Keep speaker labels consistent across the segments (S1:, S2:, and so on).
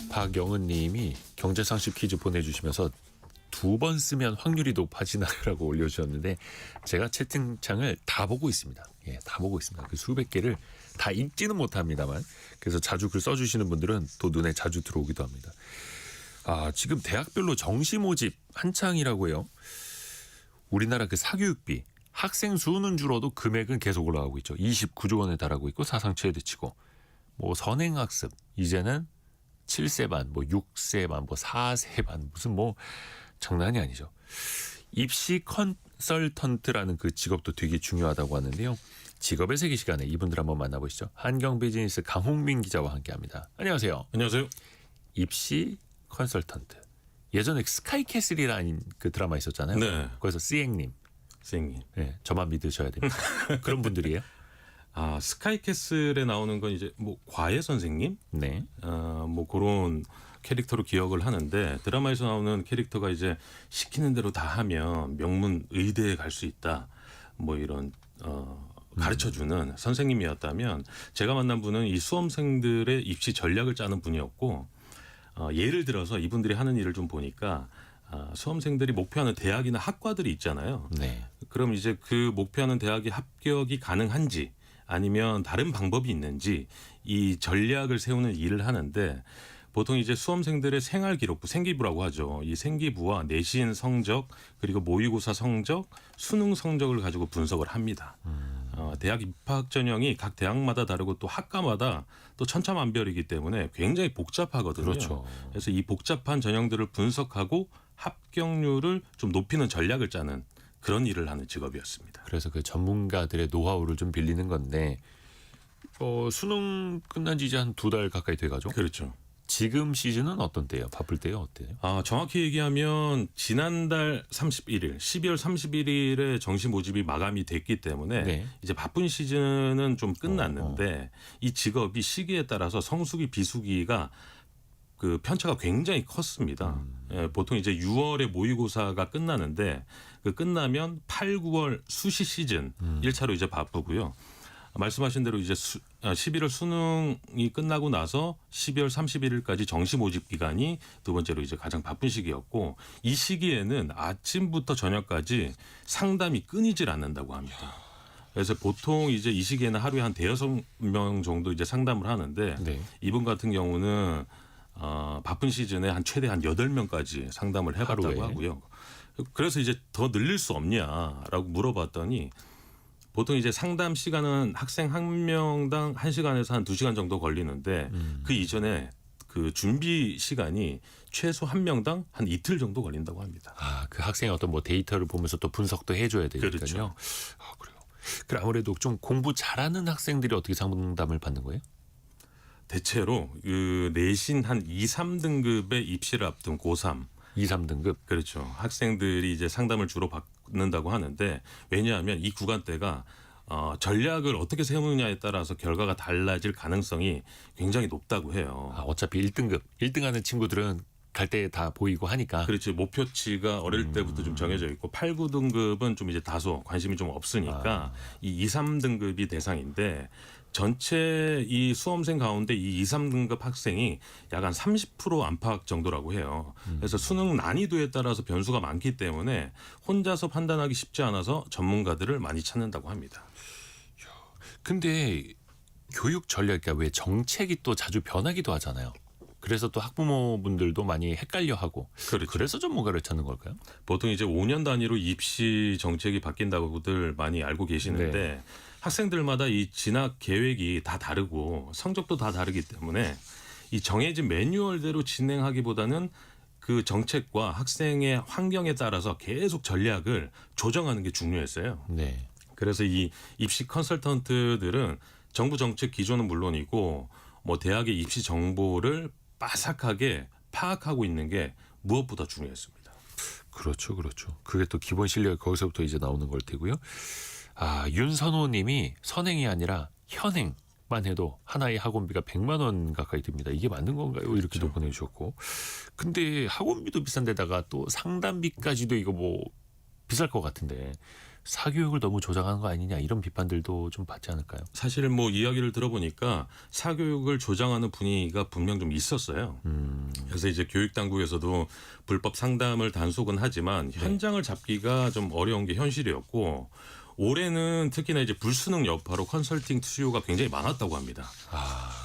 S1: 박영은 님이 경제상식 퀴즈 보내주시면서 2번 쓰면 확률이 높아지나라고 올려주셨는데 제가 채팅창을 다 보고 있습니다. 예, 다 보고 있습니다. 그 수백 개를 다 읽지는 못합니다만 그래서 자주 글 써주시는 분들은 또 눈에 자주 들어오기도 합니다. 지금 대학별로 정시 모집 한창이라고 해요. 우리나라 그 사교육비 학생 수는 줄어도 금액은 계속 올라가고 있죠. 29조 원에 달하고 있고 사상 최대치고 뭐 선행학습 이제는 7세 반, 뭐 6세 반, 뭐 4세 반 무슨 뭐 장난이 아니죠. 입시 컨설턴트라는 그 직업도 되게 중요하다고 하는데요. 직업의 세계 시간에 이분들 한번 만나보시죠. 한경 비즈니스 강홍민 기자와 함께합니다. 안녕하세요.
S2: 안녕하세요.
S1: 입시 컨설턴트. 예전에 스카이캐슬이라는 그 드라마 있었잖아요.
S2: 네.
S1: 거기서 씨앵님.
S2: 선생님.
S1: 네, 저만 믿으셔야 됩니다. 그런 분들이에요?
S2: 스카이캐슬에 나오는 건 이제 뭐 과외 선생님?
S1: 네.
S2: 뭐 그런 캐릭터로 기억을 하는데 드라마에서 나오는 캐릭터가 이제 시키는 대로 다 하면 명문 의대에 갈 수 있다. 뭐 이런 가르쳐주는 선생님이었다면 제가 만난 분은 이 수험생들의 입시 전략을 짜는 분이었고 예를 들어서 이분들이 하는 일을 좀 보니까 수험생들이 목표하는 대학이나 학과들이 있잖아요.
S1: 네.
S2: 그럼 이제 그 목표하는 대학이 합격이 가능한지 아니면 다른 방법이 있는지 이 전략을 세우는 일을 하는데 보통 이제 수험생들의 생활기록부, 생기부라고 하죠. 이 생기부와 내신 성적 그리고 모의고사 성적, 수능 성적을 가지고 분석을 합니다. 대학 입학 전형이 각 대학마다 다르고 또 학과마다 또 천차만별이기 때문에 굉장히 복잡하거든요.
S1: 그렇죠.
S2: 그래서 이 복잡한 전형들을 분석하고 합격률을 좀 높이는 전략을 짜는 그런 일을 하는 직업이었습니다.
S1: 그래서 그 전문가들의 노하우를 좀 빌리는 건데 수능 끝난 지 이제 한 2달 가까이 돼가죠.
S2: 그렇죠.
S1: 지금 시즌은 어떤 때예요? 바쁠 때요? 어때요?
S2: 정확히 얘기하면 지난달 31일, 12월 31일에 정시 모집이 마감이 됐기 때문에
S1: 네.
S2: 이제 바쁜 시즌은 좀 끝났는데 이 직업이 시기에 따라서 성수기, 비수기가 그 편차가 굉장히 컸습니다. 예, 보통 이제 6월에 모의고사가 끝나는데 그 끝나면 8, 9월 수시 시즌 1차로 이제 바쁘고요. 말씀하신 대로 이제 11월 수능이 끝나고 나서 12월 31일까지 정시 모집 기간이 두 번째로 이제 가장 바쁜 시기였고 이 시기에는 아침부터 저녁까지 상담이 끊이질 않는다고 합니다. 그래서 보통 이제 이 시기에는 하루에 한 5-6명 정도 이제 상담을 하는데
S1: 네.
S2: 이분 같은 경우는 바쁜 시즌에 최대 한 8명까지 상담을 해봤다고
S1: 하루에.
S2: 하고요. 그래서 이제 더 늘릴 수 없냐라고 물어봤더니 보통 이제 상담 시간은 학생 한 명당 1시간에서 한 2시간 정도 걸리는데 그 이전에 그 준비 시간이 최소 한 명당 한 이틀 정도 걸린다고 합니다.
S1: 그 학생의 어떤 뭐 데이터를 보면서 또 분석도 해줘야 되니까요.
S2: 그렇죠.
S1: 그래요. 그럼 아무래도 좀 공부 잘하는 학생들이 어떻게 상담을 받는 거예요?
S2: 대체로 그 내신 한 2, 3등급의 입시를 앞둔 고3
S1: 2, 3등급.
S2: 그렇죠. 학생들이 이제 상담을 주로 받는다고 하는데 왜냐하면 이 구간대가 전략을 어떻게 세우느냐에 따라서 결과가 달라질 가능성이 굉장히 높다고 해요.
S1: 어차피 1등급, 1등하는 친구들은 갈 때 다 보이고 하니까.
S2: 그렇지. 목표치가 어릴 때부터 좀 정해져 있고 8, 9등급은 좀 이제 다소 관심이 좀 없으니까 이 2, 3등급이 대상인데 전체 이 수험생 가운데 이 2, 3등급 학생이 약 한 30% 안팎 정도라고 해요. 그래서 수능 난이도에 따라서 변수가 많기 때문에 혼자서 판단하기 쉽지 않아서 전문가들을 많이 찾는다고 합니다.
S1: 근데 교육 전략, 그러니까 왜 정책이 또 자주 변하기도 하잖아요. 그래서 또 학부모분들도 많이 헷갈려하고
S2: 그렇죠.
S1: 그래서 전문가를 찾는 걸까요?
S2: 보통 이제 5년 단위로 입시 정책이 바뀐다고들 많이 알고 계시는데
S1: 네.
S2: 학생들마다 이 진학 계획이 다 다르고 성적도 다 다르기 때문에 이 정해진 매뉴얼대로 진행하기보다는 그 정책과 학생의 환경에 따라서 계속 전략을 조정하는 게 중요했어요.
S1: 네.
S2: 그래서 이 입시 컨설턴트들은 정부 정책 기조는 물론이고 뭐 대학의 입시 정보를 빠삭하게 파악하고 있는 게 무엇보다 중요했습니다.
S1: 그렇죠, 그렇죠. 그게 또 기본 실력이 거기서부터 이제 나오는 걸 테고요. 윤선호 님이 선행이 아니라 현행만 해도 하나의 학원비가 100만 원 가까이 듭니다. 이게 맞는 건가요? 이렇게도
S2: 그렇죠.
S1: 보내주셨고. 근데 학원비도 비싼 데다가 또 상담비까지도 이거 뭐 비쌀 것 같은데 사교육을 너무 조장하는 거 아니냐 이런 비판들도 좀 받지 않을까요?
S2: 사실 뭐 이야기를 들어보니까 사교육을 조장하는 분위기가 분명 좀 있었어요. 그래서 이제 교육 당국에서도 불법 상담을 단속은 하지만 현장을 잡기가 좀 어려운 게 현실이었고 올해는 특히나 이제 불수능 여파로 컨설팅 수요가 굉장히 많았다고 합니다.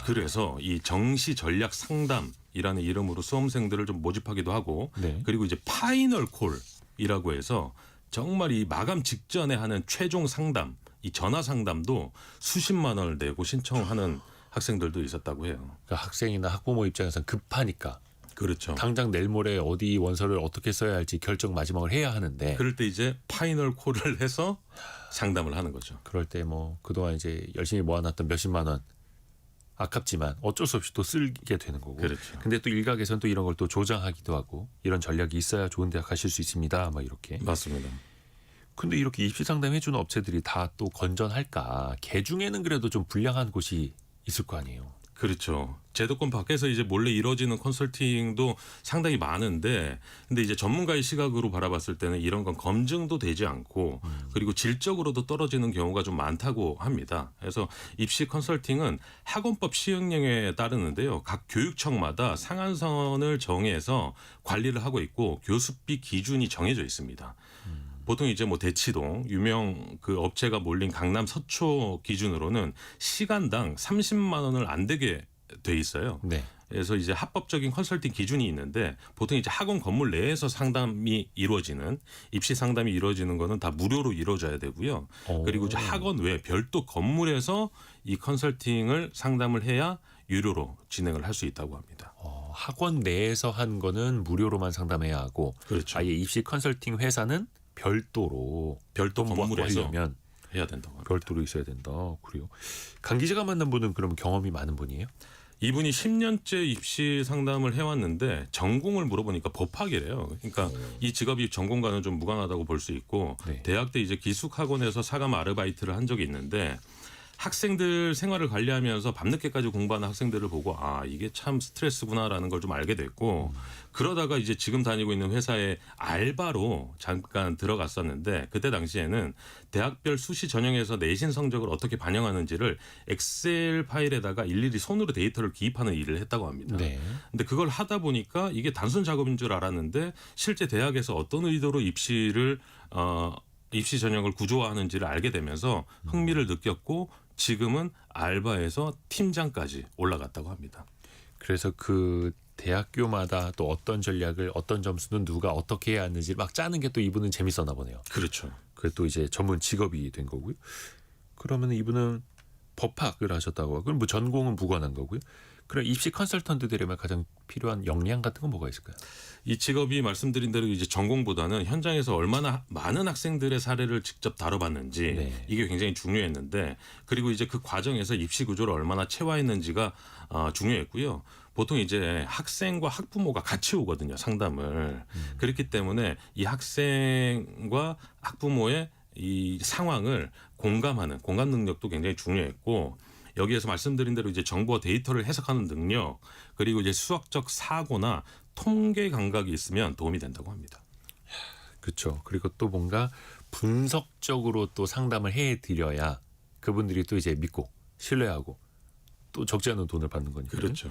S2: 그래서 이 정시 전략 상담이라는 이름으로 수험생들을 좀 모집하기도 하고
S1: 네.
S2: 그리고 이제 파이널 콜이라고 해서 정말 이 마감 직전에 하는 최종 상담, 이 전화 상담도 수십만 원을 내고 신청하는 학생들도 있었다고 해요.
S1: 그러니까 학생이나 학부모 입장에서는 급하니까
S2: 그렇죠.
S1: 당장 내일 모레 어디 원서를 어떻게 써야 할지 결정 마지막을 해야 하는데
S2: 그럴 때 이제 파이널 콜을 해서 상담을 하는 거죠.
S1: 그럴 때 뭐 그동안 이제 열심히 모아놨던 몇십만 원 아깝지만 어쩔 수 없이 또 쓰게 되는 거고.
S2: 그렇죠.
S1: 근데 또 일각에서는 또 이런 걸 또 조장하기도 하고 이런 전략이 있어야 좋은 대학 가실 수 있습니다. 뭐 이렇게.
S2: 맞습니다.
S1: 근데 이렇게 입시 상담 해주는 업체들이 다 또 건전할까? 개 중에는 그래도 좀 불량한 곳이 있을 거 아니에요.
S2: 그렇죠. 제도권 밖에서 이제 몰래 이루어지는 컨설팅도 상당히 많은데 근데 이제 전문가의 시각으로 바라봤을 때는 이런 건 검증도 되지 않고 그리고 질적으로도 떨어지는 경우가 좀 많다고 합니다. 그래서 입시 컨설팅은 학원법 시행령에 따르는데요. 각 교육청마다 상한선을 정해서 관리를 하고 있고 교습비 기준이 정해져 있습니다. 보통 이제 뭐 대치동 유명 그 업체가 몰린 강남 서초 기준으로는 시간당 30만 원을 안 되게 돼 있어요.
S1: 네.
S2: 그래서 이제 합법적인 컨설팅 기준이 있는데 보통 이제 학원 건물 내에서 상담이 이루어지는 입시 상담이 이루어지는 거는 다 무료로 이루어져야 되고요. 그리고 이제 학원 외 별도 건물에서 이 컨설팅을 상담을 해야 유료로 진행을 할 수 있다고 합니다.
S1: 학원 내에서 한 거는 무료로만 상담해야 하고
S2: 그렇죠.
S1: 아예 입시 컨설팅 회사는 별도로
S2: 별도 건물에서
S1: 하려면
S2: 해야 된다고 합니다.
S1: 별도로 있어야 된다. 그래요. 강 기자가 만난 분은 그러면 경험이 많은 분이에요?
S2: 이분이 10년째 입시 상담을 해왔는데 전공을 물어보니까 법학이래요. 그러니까 이 직업이 전공과는 좀 무관하다고 볼 수 있고
S1: 네.
S2: 대학 때 이제 기숙학원에서 사감 아르바이트를 한 적이 있는데 학생들 생활을 관리하면서 밤늦게까지 공부하는 학생들을 보고 아 이게 참 스트레스구나라는 걸 좀 알게 됐고 그러다가 이제 지금 다니고 있는 회사에 알바로 잠깐 들어갔었는데 그때 당시에는 대학별 수시 전형에서 내신 성적을 어떻게 반영하는지를 엑셀 파일에다가 일일이 손으로 데이터를 기입하는 일을 했다고 합니다.
S1: 네.
S2: 근데 그걸 하다 보니까 이게 단순 작업인 줄 알았는데 실제 대학에서 어떤 의도로 입시 전형을 구조화하는지를 알게 되면서 흥미를 느꼈고 지금은 알바에서 팀장까지 올라갔다고 합니다.
S1: 그래서 그 대학교마다 또 어떤 전략을 어떤 점수는 누가 어떻게 해야 하는지 막 짜는 게 또 이분은 재밌었나 보네요.
S2: 그렇죠.
S1: 그게 또 이제 전문 직업이 된 거고요. 그러면 이분은 법학을 하셨다고 하고 그럼 뭐 전공은 무관한 거고요. 그럼 입시 컨설턴트 되려면 가장 필요한 역량 같은 건 뭐가 있을까요?
S2: 이 직업이 말씀드린 대로 이제 전공보다는 현장에서 얼마나 많은 학생들의 사례를 직접 다뤄봤는지
S1: 네.
S2: 이게 굉장히 중요했는데 그리고 이제 그 과정에서 입시 구조를 얼마나 체화했는지가 중요했고요. 보통 이제 학생과 학부모가 같이 오거든요, 상담을. 그렇기 때문에 이 학생과 학부모의 이 상황을 공감하는 공감 능력도 굉장히 중요했고 여기에서 말씀드린 대로 이제 정보와 데이터를 해석하는 능력 그리고 이제 수학적 사고나 통계 감각이 있으면 도움이 된다고 합니다.
S1: 그렇죠. 그리고 또 뭔가 분석적으로 또 상담을 해드려야 그분들이 또 이제 믿고 신뢰하고 또 적지 않은 돈을 받는 거니까.
S2: 그렇죠.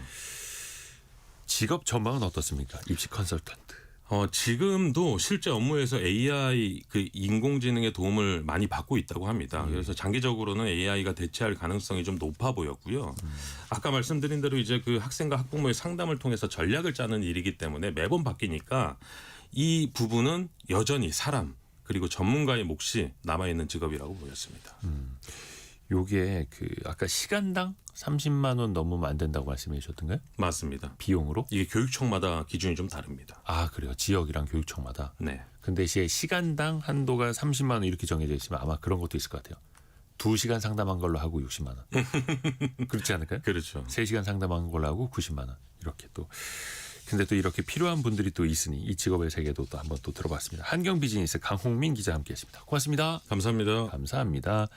S1: 직업 전망은 어떻습니까? 입시 컨설턴트.
S2: 지금도 실제 업무에서 AI 그 인공지능의 도움을 많이 받고 있다고 합니다. 그래서 장기적으로는 AI가 대체할 가능성이 좀 높아 보였고요. 아까 말씀드린 대로 이제 그 학생과 학부모의 상담을 통해서 전략을 짜는 일이기 때문에 매번 바뀌니까 이 부분은 여전히 사람 그리고 전문가의 몫이 남아 있는 직업이라고 보였습니다.
S1: 요게 그 아까 시간당 30만 원 넘으면 안 된다고 말씀해 주셨던가요?
S2: 맞습니다.
S1: 비용으로?
S2: 이게 교육청마다 기준이 좀 다릅니다.
S1: 아, 그래요. 지역이랑 교육청마다.
S2: 네.
S1: 근데 이제 시간당 한도가 30만 원 이렇게 정해져 있으면 아마 그런 것도 있을 것 같아요. 2시간 상담한 걸로 하고 60만 원. 그렇지 않을까요?
S2: 그렇죠.
S1: 3시간 상담한 걸로 하고 90만 원. 이렇게 또. 근데 또 이렇게 필요한 분들이 또 있으니 이 직업의 세계도 또 한번 또 들어봤습니다. 한경 비즈니스 강홍민 기자 함께했습니다. 고맙습니다.
S2: 감사합니다.
S1: 감사합니다.